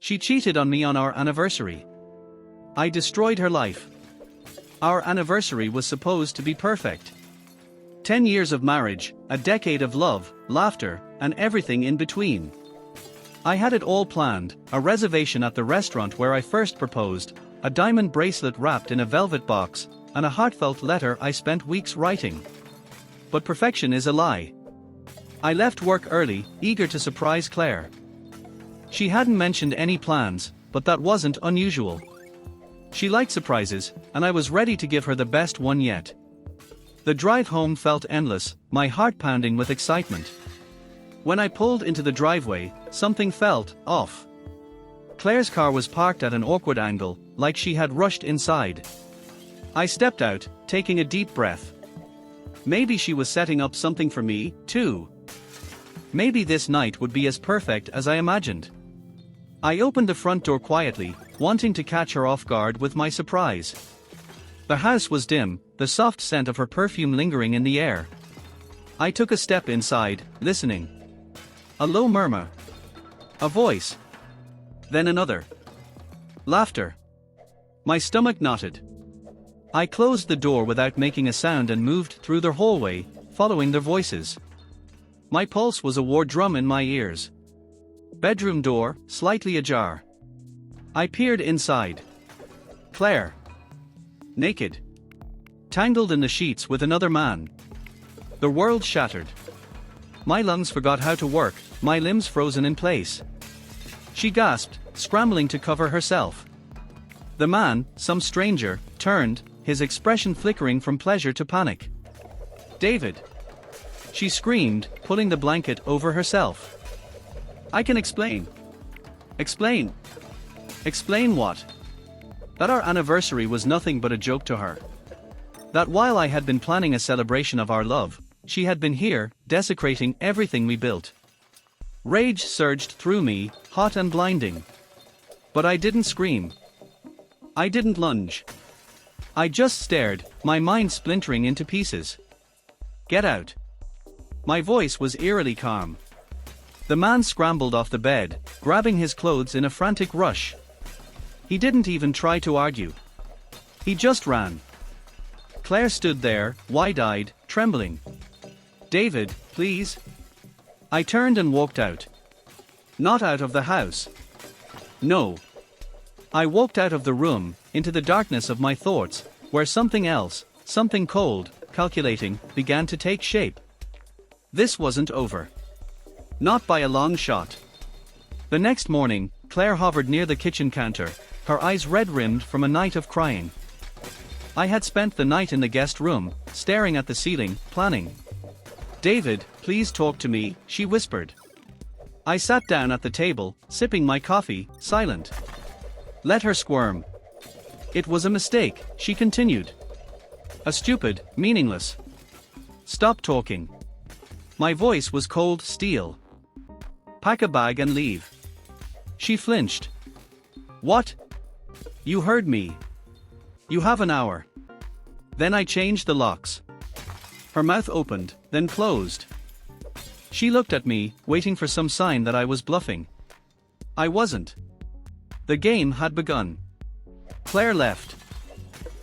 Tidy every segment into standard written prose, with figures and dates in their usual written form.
She cheated on me on our anniversary. I destroyed her life. Our anniversary was supposed to be perfect. 10 years of marriage, a decade of love, laughter, and everything in between. I had it all planned, a reservation at the restaurant where I first proposed, a diamond bracelet wrapped in a velvet box, and a heartfelt letter I spent weeks writing. But perfection is a lie. I left work early, eager to surprise Claire. She hadn't mentioned any plans, but that wasn't unusual. She liked surprises, and I was ready to give her the best one yet. The drive home felt endless, my heart pounding with excitement. When I pulled into the driveway, something felt off. Claire's car was parked at an awkward angle, like she had rushed inside. I stepped out, taking a deep breath. Maybe she was setting up something for me, too. Maybe this night would be as perfect as I imagined. I opened the front door quietly, wanting to catch her off guard with my surprise. The house was dim, the soft scent of her perfume lingering in the air. I took a step inside, listening. A low murmur. A voice. Then another. Laughter. My stomach knotted. I closed the door without making a sound and moved through the hallway, following their voices. My pulse was a war drum in my ears. Bedroom door, slightly ajar. I peered inside. Claire. Naked. Tangled in the sheets with another man. The world shattered. My lungs forgot how to work, my limbs frozen in place. She gasped, scrambling to cover herself. The man, some stranger, turned, his expression flickering from pleasure to panic. David. She screamed, pulling the blanket over herself. I can explain. Explain. Explain what? That our anniversary was nothing but a joke to her. That while I had been planning a celebration of our love, she had been here, desecrating everything we built. Rage surged through me, hot and blinding. But I didn't scream. I didn't lunge. I just stared, my mind splintering into pieces. Get out. My voice was eerily calm. The man scrambled off the bed, grabbing his clothes in a frantic rush. He didn't even try to argue. He just ran. Claire stood there, wide-eyed, trembling. David, please. I turned and walked out. Not out of the house. No. I walked out of the room, into the darkness of my thoughts, where something else, something cold, calculating, began to take shape. This wasn't over. Not by a long shot. The next morning, Claire hovered near the kitchen counter, her eyes red-rimmed from a night of crying. I had spent the night in the guest room, staring at the ceiling, planning. David, please talk to me, she whispered. I sat down at the table, sipping my coffee, silent. Let her squirm. It was a mistake, she continued. A stupid, meaningless. Stop talking. My voice was cold steel. Pack a bag and leave. She flinched. What? You heard me. You have an hour. Then I changed the locks. Her mouth opened, then closed. She looked at me, waiting for some sign that I was bluffing. I wasn't. The game had begun. Claire left.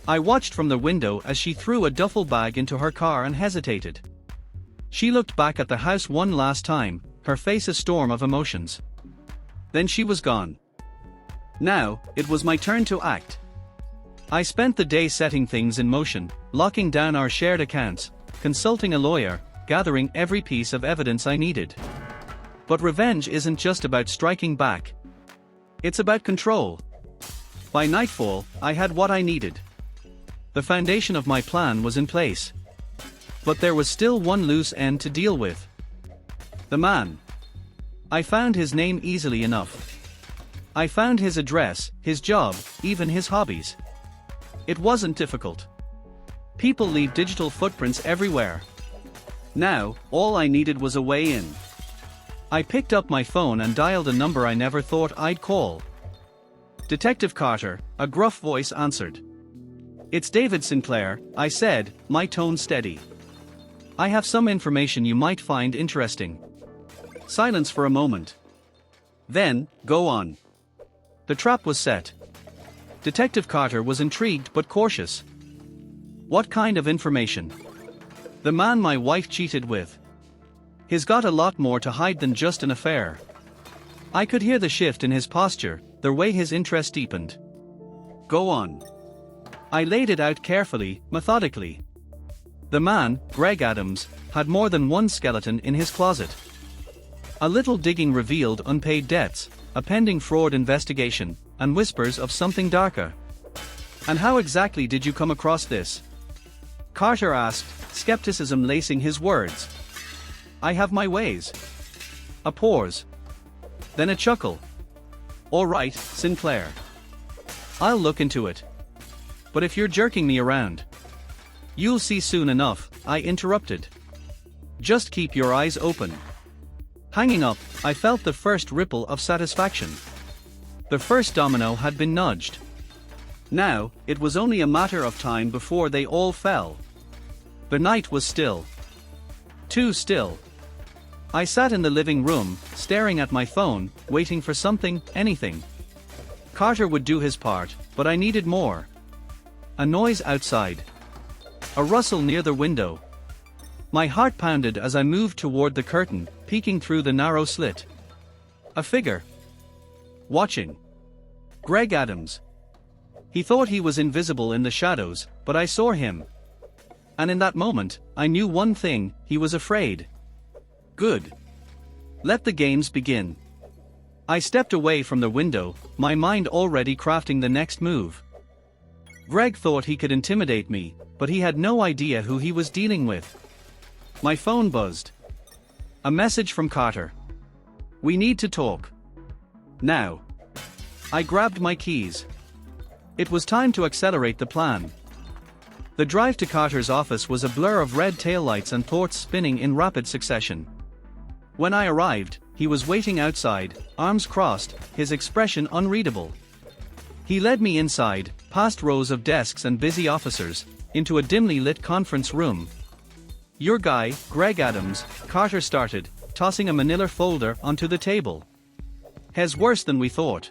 I watched from the window as she threw a duffel bag into her car and hesitated. She looked back at the house one last time, her face a storm of emotions. Then she was gone. Now, it was my turn to act. I spent the day setting things in motion, locking down our shared accounts, consulting a lawyer, gathering every piece of evidence I needed. But revenge isn't just about striking back. It's about control. By nightfall, I had what I needed. The foundation of my plan was in place. But there was still one loose end to deal with. The man. I found his name easily enough. I found his address, his job, even his hobbies. It wasn't difficult. People leave digital footprints everywhere. Now, all I needed was a way in. I picked up my phone and dialed a number I never thought I'd call. Detective Carter, a gruff voice answered. It's David Sinclair, I said, my tone steady. I have some information you might find interesting. Silence for a moment. Then, go on. The trap was set. Detective Carter was intrigued but cautious. What kind of information? The man my wife cheated with. He's got a lot more to hide than just an affair. I could hear the shift in his posture, the way his interest deepened. Go on. I laid it out carefully, methodically. The man, Greg Adams, had more than one skeleton in his closet. A little digging revealed unpaid debts, a pending fraud investigation, and whispers of something darker. And how exactly did you come across this? Carter asked, skepticism lacing his words. I have my ways. A pause. Then a chuckle. All right, Sinclair. I'll look into it. But if you're jerking me around, you'll see soon enough, I interrupted. Just keep your eyes open. Hanging up, I felt the first ripple of satisfaction. The first domino had been nudged. Now, it was only a matter of time before they all fell. The night was still. Too still. I sat in the living room, staring at my phone, waiting for something, anything. Carter would do his part, but I needed more. A noise outside. A rustle near the window. My heart pounded as I moved toward the curtain, peeking through the narrow slit. A figure. Watching. Greg Adams. He thought he was invisible in the shadows, but I saw him. And in that moment, I knew one thing, he was afraid. Good. Let the games begin. I stepped away from the window, my mind already crafting the next move. Greg thought he could intimidate me, but he had no idea who he was dealing with. My phone buzzed. A message from Carter. We need to talk. Now. I grabbed my keys. It was time to accelerate the plan. The drive to Carter's office was a blur of red taillights and thoughts spinning in rapid succession. When I arrived, he was waiting outside, arms crossed, his expression unreadable. He led me inside, past rows of desks and busy officers, into a dimly lit conference room. Your guy, Greg Adams, Carter started, tossing a manila folder onto the table. He's worse than we thought.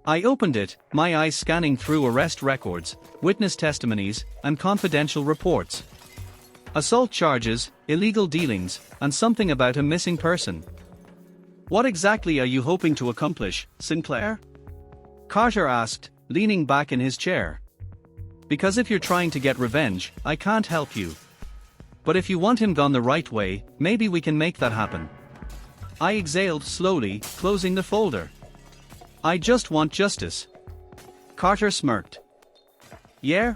I opened it, my eyes scanning through arrest records, witness testimonies, and confidential reports. Assault charges, illegal dealings, and something about a missing person. What exactly are you hoping to accomplish, Sinclair? Carter asked, leaning back in his chair. Because if you're trying to get revenge, I can't help you. But if you want him gone the right way, maybe we can make that happen. I exhaled slowly, closing the folder. I just want justice. Carter smirked. Yeah?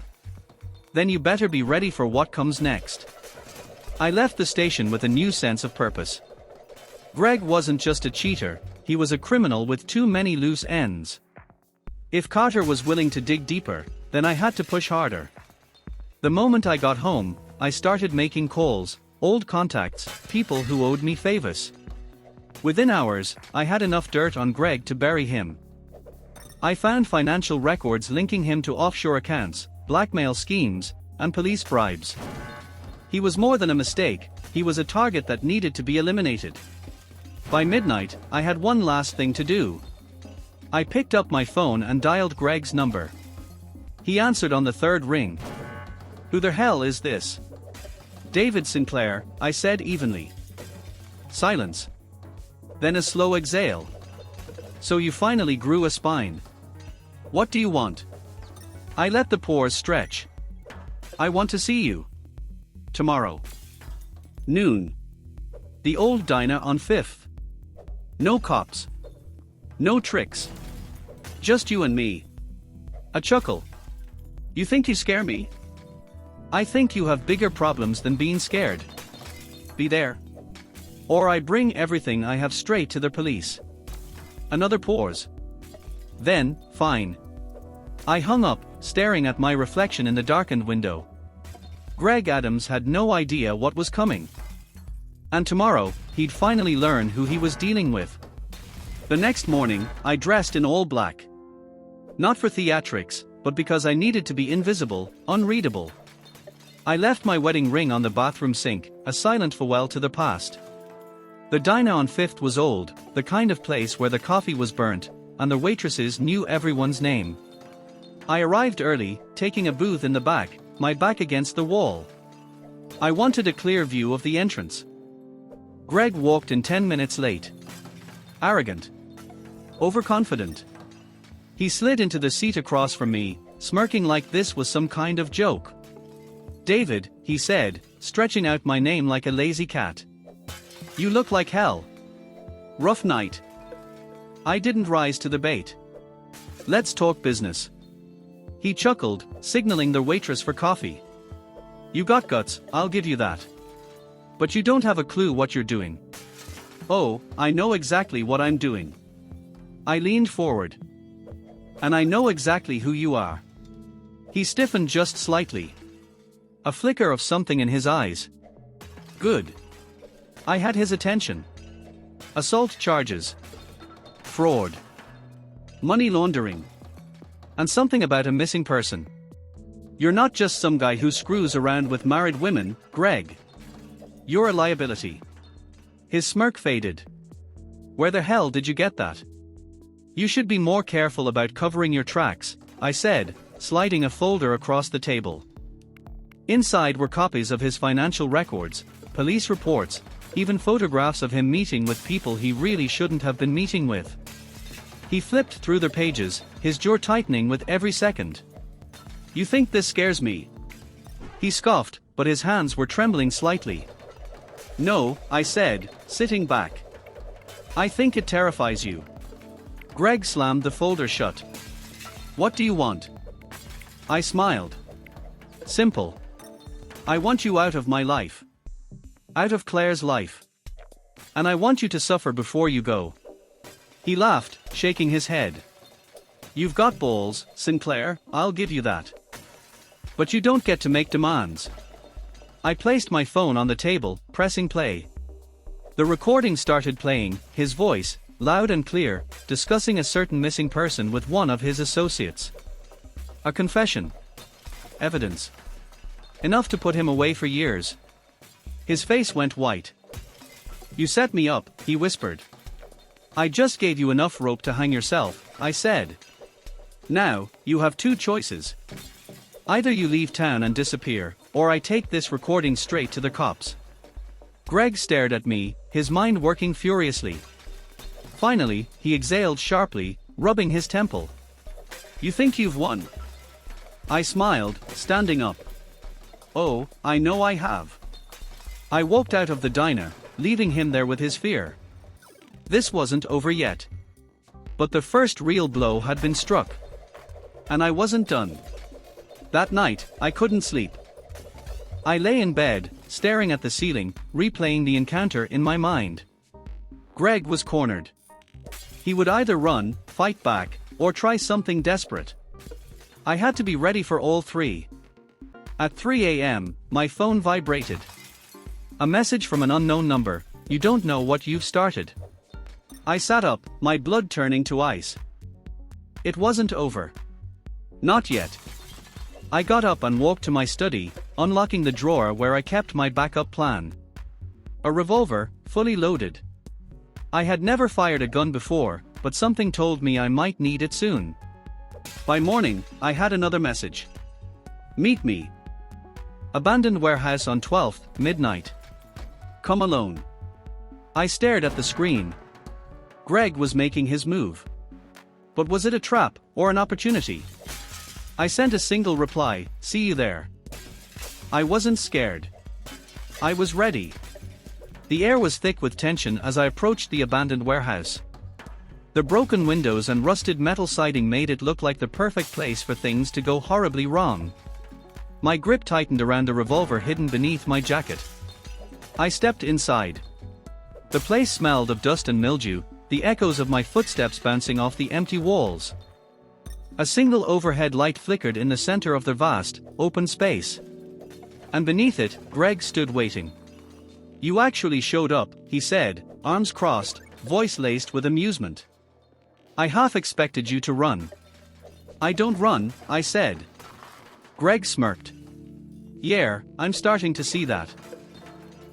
Then you better be ready for what comes next. I left the station with a new sense of purpose. Greg wasn't just a cheater, he was a criminal with too many loose ends. If Carter was willing to dig deeper, then I had to push harder. The moment I got home, I started making calls, old contacts, people who owed me favors. Within hours, I had enough dirt on Greg to bury him. I found financial records linking him to offshore accounts, blackmail schemes, and police bribes. He was more than a mistake, he was a target that needed to be eliminated. By midnight, I had one last thing to do. I picked up my phone and dialed Greg's number. He answered on the third ring. Who the hell is this? David Sinclair, I said evenly. Silence. Then a slow exhale. So you finally grew a spine. What do you want? I let the pause stretch. I want to see you. Tomorrow. Noon. The old diner on 5th. No cops. No tricks. Just you and me. A chuckle. You think you scare me? I think you have bigger problems than being scared. Be there. Or I bring everything I have straight to the police. Another pause. Then, fine. I hung up, staring at my reflection in the darkened window. Greg Adams had no idea what was coming. And tomorrow, he'd finally learn who he was dealing with. The next morning, I dressed in all black. Not for theatrics, but because I needed to be invisible, unreadable. I left my wedding ring on the bathroom sink, a silent farewell to the past. The diner on 5th was old, the kind of place where the coffee was burnt, and the waitresses knew everyone's name. I arrived early, taking a booth in the back, my back against the wall. I wanted a clear view of the entrance. Greg walked in 10 minutes late. Arrogant. Overconfident. He slid into the seat across from me, smirking like this was some kind of joke. "David," he said, stretching out my name like a lazy cat. "You look like hell. Rough night." I didn't rise to the bait. "Let's talk business." He chuckled, signaling the waitress for coffee. "You got guts, I'll give you that. But you don't have a clue what you're doing." "Oh, I know exactly what I'm doing." I leaned forward. "And I know exactly who you are." He stiffened just slightly. A flicker of something in his eyes. Good. I had his attention. Assault charges. Fraud. Money laundering. And something about a missing person. "You're not just some guy who screws around with married women, Greg. You're a liability." His smirk faded. "Where the hell did you get that?" "You should be more careful about covering your tracks," I said, sliding a folder across the table. Inside were copies of his financial records, police reports, even photographs of him meeting with people he really shouldn't have been meeting with. He flipped through the pages, his jaw tightening with every second. "You think this scares me?" He scoffed, but his hands were trembling slightly. "No," I said, sitting back. "I think it terrifies you." Greg slammed the folder shut. "What do you want?" I smiled. "Simple. I want you out of my life. Out of Claire's life. And I want you to suffer before you go." He laughed, shaking his head. "You've got balls, Sinclair, I'll give you that. But you don't get to make demands." I placed my phone on the table, pressing play. The recording started playing, his voice, loud and clear, discussing a certain missing person with one of his associates. A confession. Evidence. Enough to put him away for years. His face went white. "You set me up," he whispered. "I just gave you enough rope to hang yourself," I said. "Now, you have two choices. Either you leave town and disappear, or I take this recording straight to the cops." Greg stared at me, his mind working furiously. Finally, he exhaled sharply, rubbing his temple. "You think you've won?" I smiled, standing up. "Oh, I know I have." I walked out of the diner, leaving him there with his fear. This wasn't over yet. But the first real blow had been struck. And I wasn't done. That night, I couldn't sleep. I lay in bed, staring at the ceiling, replaying the encounter in my mind. Greg was cornered. He would either run, fight back, or try something desperate. I had to be ready for all three. At 3 a.m., my phone vibrated. A message from an unknown number. "You don't know what you've started." I sat up, my blood turning to ice. It wasn't over. Not yet. I got up and walked to my study, unlocking the drawer where I kept my backup plan. A revolver, fully loaded. I had never fired a gun before, but something told me I might need it soon. By morning, I had another message. "Meet me. Abandoned warehouse on 12th, midnight. Come alone." I stared at the screen. Greg was making his move. But was it a trap, or an opportunity? I sent a single reply, "See you there." I wasn't scared. I was ready. The air was thick with tension as I approached the abandoned warehouse. The broken windows and rusted metal siding made it look like the perfect place for things to go horribly wrong. My grip tightened around the revolver hidden beneath my jacket. I stepped inside. The place smelled of dust and mildew, the echoes of my footsteps bouncing off the empty walls. A single overhead light flickered in the center of the vast, open space. And beneath it, Greg stood waiting. "You actually showed up," he said, arms crossed, voice laced with amusement. "I half expected you to run." "I don't run," I said. Greg smirked. "Yeah, I'm starting to see that.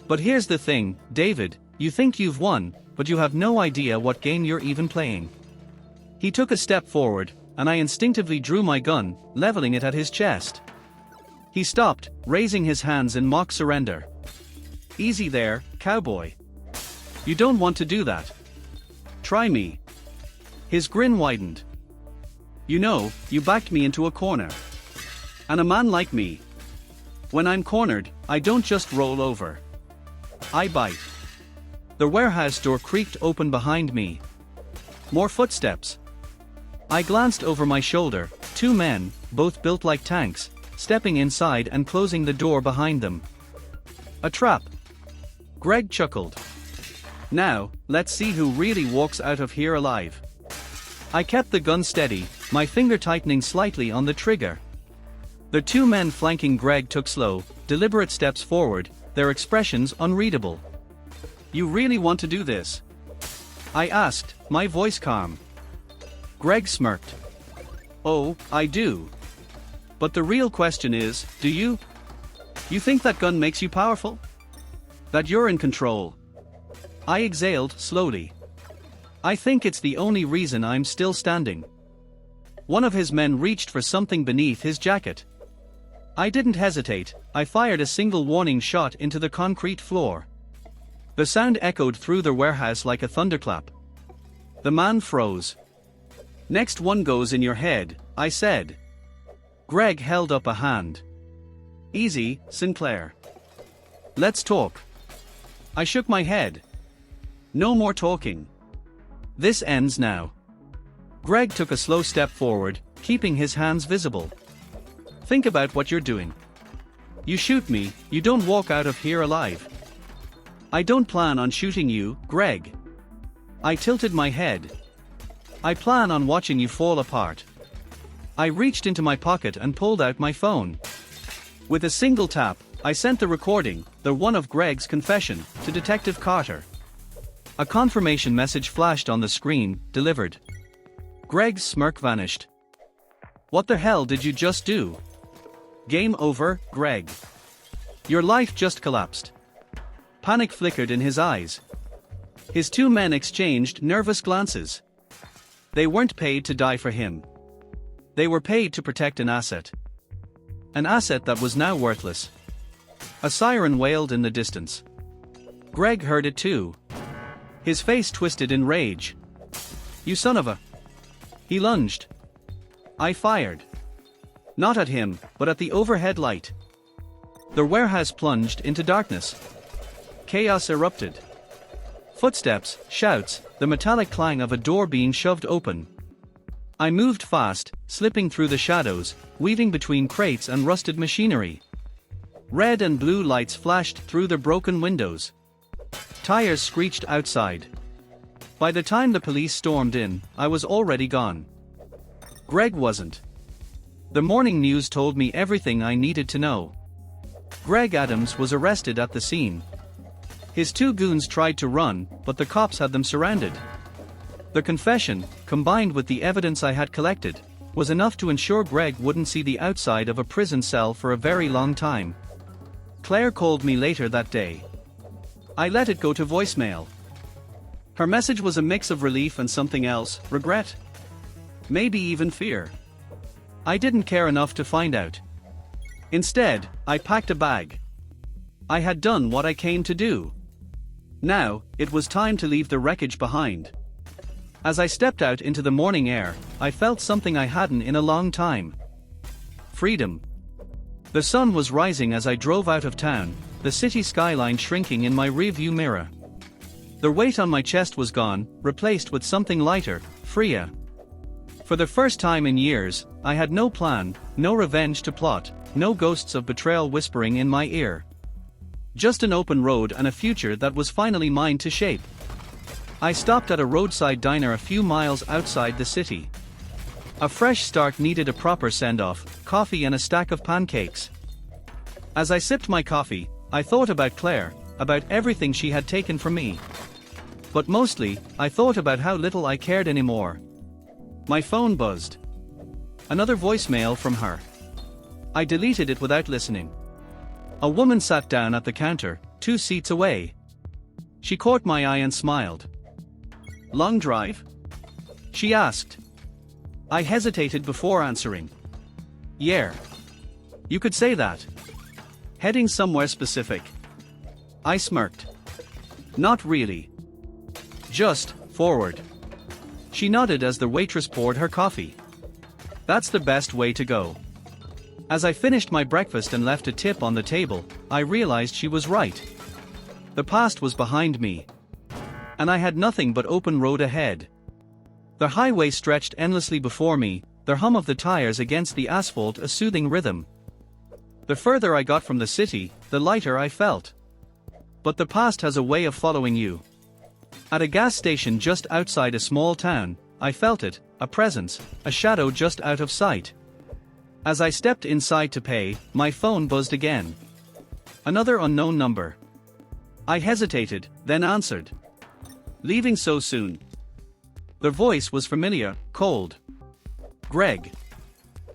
But here's the thing, David, you think you've won, but you have no idea what game you're even playing. He took a step forward, and I instinctively drew my gun, leveling it at his chest. He stopped, raising his hands in mock surrender. "Easy there, cowboy. You don't want to do that. Try me." His grin widened. "You know, you backed me into a corner. And a man like me, when I'm cornered, I don't just roll over. I bite." The warehouse door creaked open behind me. More footsteps. I glanced over my shoulder, two men, both built like tanks, stepping inside and closing the door behind them. "A trap." Greg chuckled. "Now, let's see who really walks out of here alive." I kept the gun steady, my finger tightening slightly on the trigger. The two men flanking Greg took slow, deliberate steps forward, their expressions unreadable. "You really want to do this?" I asked, my voice calm. Greg smirked. "Oh, I do. But the real question is, do you? You think that gun makes you powerful? That you're in control?" I exhaled slowly. "I think it's the only reason I'm still standing." One of his men reached for something beneath his jacket. I didn't hesitate, I fired a single warning shot into the concrete floor. The sound echoed through the warehouse like a thunderclap. The man froze. "Next one goes in your head," I said. Greg held up a hand. "Easy, Sinclair. Let's talk." I shook my head. "No more talking. This ends now." Greg took a slow step forward, keeping his hands visible. "Think about what you're doing. You shoot me, you don't walk out of here alive." "I don't plan on shooting you, Greg." I tilted my head. "I plan on watching you fall apart." I reached into my pocket and pulled out my phone. With a single tap, I sent the recording, the one of Greg's confession, to Detective Carter. A confirmation message flashed on the screen, delivered. Greg's smirk vanished. "What the hell did you just do?" "Game over, Greg. Your life just collapsed." Panic flickered in his eyes. His two men exchanged nervous glances. They weren't paid to die for him. They were paid to protect an asset. An asset that was now worthless. A siren wailed in the distance. Greg heard it too. His face twisted in rage. "You son of a..." He lunged. I fired. Not at him, but at the overhead light. The warehouse plunged into darkness. Chaos erupted. Footsteps, shouts, the metallic clang of a door being shoved open. I moved fast, slipping through the shadows, weaving between crates and rusted machinery. Red and blue lights flashed through the broken windows. Tires screeched outside. By the time the police stormed in, I was already gone. Greg wasn't. The morning news told me everything I needed to know. Greg Adams was arrested at the scene. His two goons tried to run, but the cops had them surrounded. The confession, combined with the evidence I had collected, was enough to ensure Greg wouldn't see the outside of a prison cell for a very long time. Claire called me later that day. I let it go to voicemail. Her message was a mix of relief and something else, regret. Maybe even fear. I didn't care enough to find out. Instead, I packed a bag. I had done what I came to do. Now, it was time to leave the wreckage behind. As I stepped out into the morning air, I felt something I hadn't in a long time. Freedom. The sun was rising as I drove out of town, the city skyline shrinking in my rearview mirror. The weight on my chest was gone, replaced with something lighter, freer. For the first time in years, I had no plan, no revenge to plot, no ghosts of betrayal whispering in my ear. Just an open road and a future that was finally mine to shape. I stopped at a roadside diner a few miles outside the city. A fresh start needed a proper send-off, coffee and a stack of pancakes. As I sipped my coffee, I thought about Claire, about everything she had taken from me. But mostly, I thought about how little I cared anymore. My phone buzzed. Another voicemail from her. I deleted it without listening. A woman sat down at the counter, 2 seats away. She caught my eye and smiled. "Long drive?" she asked. I hesitated before answering. Yeah. You could say that. Heading somewhere specific? I smirked. Not really. Just, forward. She nodded as the waitress poured her coffee. That's the best way to go. As I finished my breakfast and left a tip on the table, I realized she was right. The past was behind me. And I had nothing but open road ahead. The highway stretched endlessly before me, the hum of the tires against the asphalt a soothing rhythm. The further I got from the city, the lighter I felt. But the past has a way of following you. At a gas station just outside a small town, I felt it, a presence, a shadow just out of sight. As I stepped inside to pay, my phone buzzed again. Another unknown number. I hesitated, then answered. Leaving so soon? The voice was familiar, cold. Greg.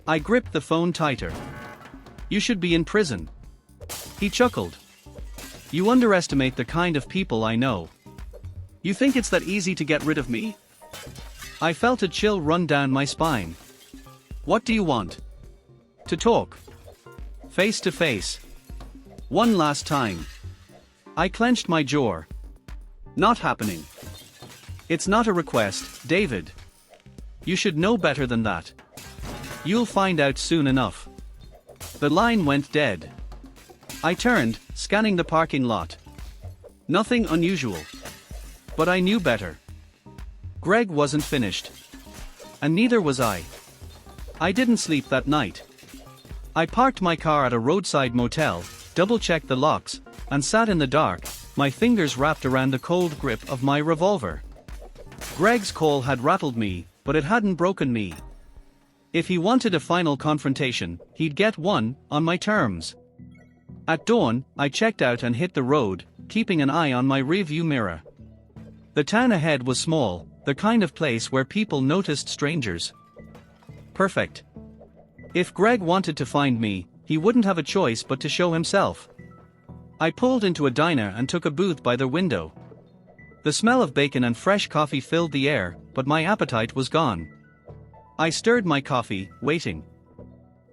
I gripped the phone tighter. You should be in prison. He chuckled. You underestimate the kind of people I know. You think it's that easy to get rid of me? I felt a chill run down my spine. What do you want? To talk. Face to face. One last time. I clenched my jaw. Not happening. It's not a request, David. You should know better than that. You'll find out soon enough. The line went dead. I turned, scanning the parking lot. Nothing unusual. But I knew better. Greg wasn't finished. And neither was I. I didn't sleep that night. I parked my car at a roadside motel, double-checked the locks, and sat in the dark, my fingers wrapped around the cold grip of my revolver. Greg's call had rattled me, but it hadn't broken me. If he wanted a final confrontation, he'd get one, on my terms. At dawn, I checked out and hit the road, keeping an eye on my rearview mirror. The town ahead was small, the kind of place where people noticed strangers. Perfect. If Greg wanted to find me, he wouldn't have a choice but to show himself. I pulled into a diner and took a booth by the window. The smell of bacon and fresh coffee filled the air, but my appetite was gone. I stirred my coffee, waiting.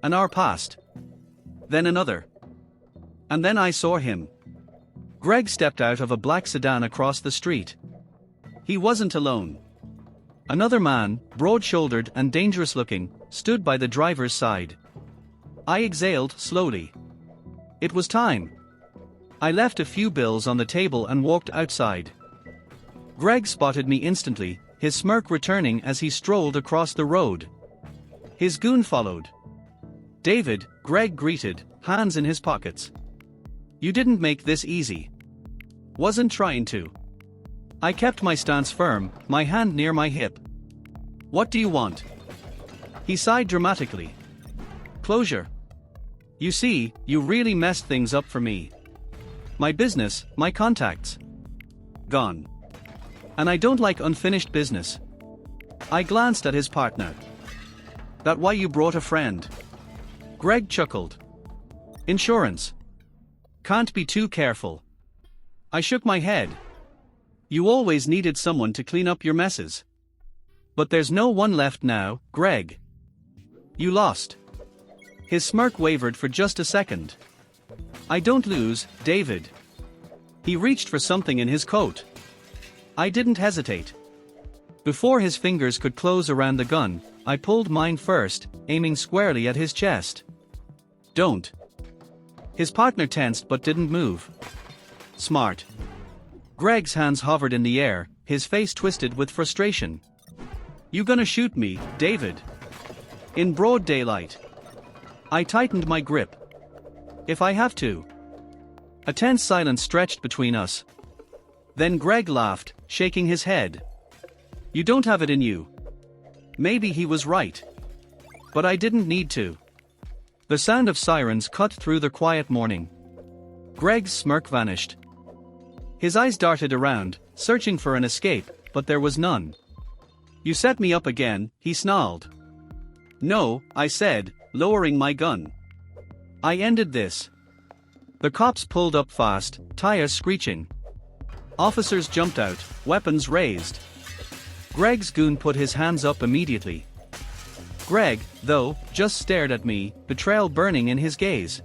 An hour passed. Then another. And then I saw him. Greg stepped out of a black sedan across the street. He wasn't alone. Another man, broad-shouldered and dangerous-looking, stood by the driver's side. I exhaled slowly. It was time. I left a few bills on the table and walked outside. Greg spotted me instantly, his smirk returning as he strolled across the road. His goon followed. David, Greg greeted, hands in his pockets. You didn't make this easy. Wasn't trying to. I kept my stance firm, my hand near my hip. What do you want? He sighed dramatically. Closure. You see, you really messed things up for me. My business, my contacts. Gone. And I don't like unfinished business. I glanced at his partner. That why you brought a friend? Greg chuckled. Insurance. Can't be too careful. I shook my head. You always needed someone to clean up your messes. But there's no one left now, Greg. You lost. His smirk wavered for just a second. I don't lose, David. He reached for something in his coat. I didn't hesitate. Before his fingers could close around the gun, I pulled mine first, aiming squarely at his chest. Don't. His partner tensed but didn't move. Smart. Greg's hands hovered in the air, his face twisted with frustration. You gonna shoot me, David? In broad daylight. I tightened my grip. If I have to. A tense silence stretched between us. Then Greg laughed, shaking his head. You don't have it in you. Maybe he was right. But I didn't need to. The sound of sirens cut through the quiet morning. Greg's smirk vanished. His eyes darted around, searching for an escape, but there was none. You set me up again, he snarled. No, I said, lowering my gun. I ended this. The cops pulled up fast, tires screeching. Officers jumped out, weapons raised. Greg's goon put his hands up immediately. Greg, though, just stared at me, betrayal burning in his gaze.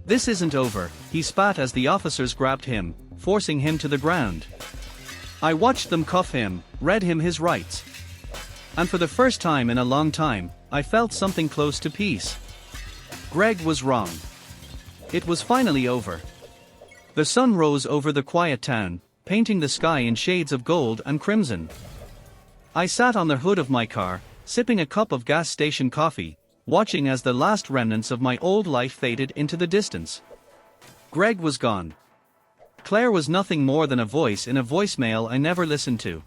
"This isn't over," he spat as the officers grabbed him, forcing him to the ground. I watched them cuff him, read him his rights. And for the first time in a long time, I felt something close to peace. Greg was wrong. It was finally over. The sun rose over the quiet town, painting the sky in shades of gold and crimson. I sat on the hood of my car, sipping a cup of gas station coffee, watching as the last remnants of my old life faded into the distance. Greg was gone. Claire was nothing more than a voice in a voicemail I never listened to.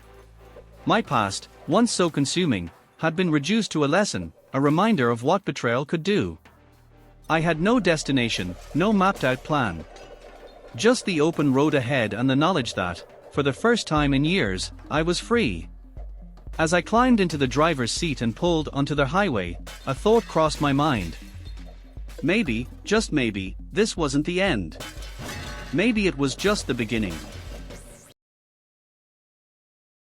My past, once so consuming, had been reduced to a lesson, a reminder of what betrayal could do. I had no destination, no mapped-out plan. Just the open road ahead and the knowledge that, for the first time in years, I was free. As I climbed into the driver's seat and pulled onto the highway, a thought crossed my mind. Maybe, just maybe, this wasn't the end. Maybe it was just the beginning.